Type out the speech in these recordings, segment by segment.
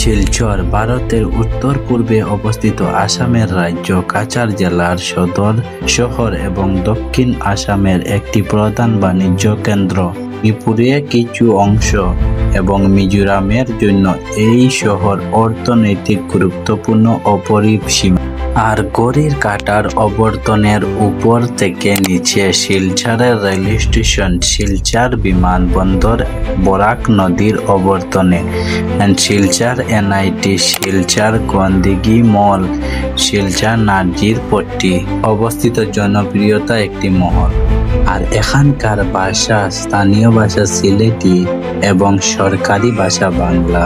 শিলচর ভারতের উত্তর পূর্বে অবস্থিত আসামের রাজ্য কাছাড় জেলার সদর শহর এবং দক্ষিণ আসামের একটি প্রধান বাণিজ্য কেন্দ্র। ত্রিপুরার কিছু অংশ এবং মিজোরামের জন্য এই শহর অর্থনৈতিক গুরুত্বপূর্ণ অপরিসীম। আর ঘড়ির কাঁটার আবর্তনের উপর থেকে নিচে শিলচরের রেল স্টেশন, শিলচর বিমানবন্দর বরাক নদীর আবর্তনে, শিলচর এনআইটি, শিলচর গন্দিগি মল, শিলচর নার্জির পট্টি অবস্থিত জনপ্রিয়তা একটি মহল। আর এখানকার ভাষা স্থানীয় ভাষা সিলেটি এবং সরকারি ভাষা বাংলা।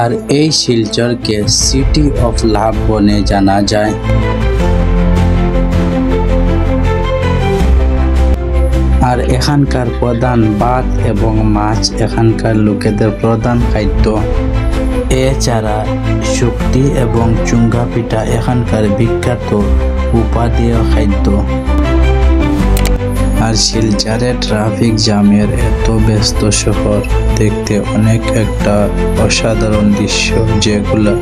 আর এই শিলচরকে সিটি অফ লাভ বলে জানা যায়। আর এখানকার প্রধান ভাত এবং মাছ এখানকার লোকেদের প্রধান খাদ্য। এছাড়া শুক্তি এবং চুঙ্গা পিঠা এখানকার বিখ্যাত উপাদেয় খাদ্য। আর শিলচরে ট্রাফিক জ্যামের এত ব্যস্ত শহর দেখতে অনেক একটা অসাধারণ দৃশ্য, যেগুলো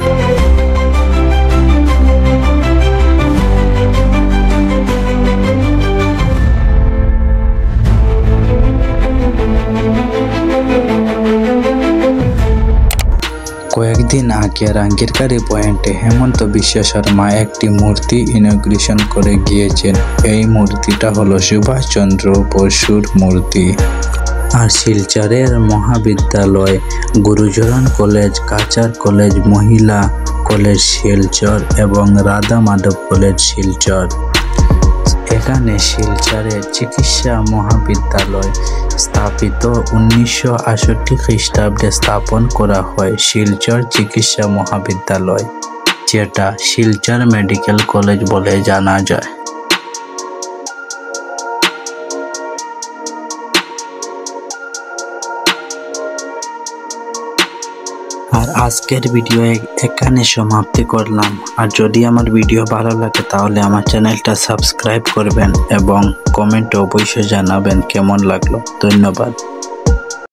কয়েকদিন আগে রাঙ্গিরকারি পয়েন্টে হেমন্ত বিশ্ব শর্মা একটি মূর্তি ইনগ্রেশন করে গিয়েছেন। এই মূর্তিটা হলো সুভাষচন্দ্র বসুর মূর্তি। আর শিলচরের মহাবিদ্যালয় গুরুচরণ কলেজ, কাছাড় কলেজ, মহিলা কলেজ শিলচর এবং রাধা মাধব কলেজ শিলচর। এখানে শিলচরের চিকিৎসা মহাবিদ্যালয় স্থাপিত 1968 খ্রিস্টাব্দে স্থাপন করা হয় শিলচর চিকিৎসা মহাবিদ্যালয়, যেটা শিলচর মেডিকেল কলেজ বলে জানা যায়। আর আজকের ভিডিও এখানে সমাপ্তি করলাম। আর যদি আমার ভিডিও ভালো লাগে তাহলে আমার চ্যানেলটা সাবস্ক্রাইব করবেন এবং কমেন্টে অবশ্যই জানাবেন কেমন লাগলো। ধন্যবাদ।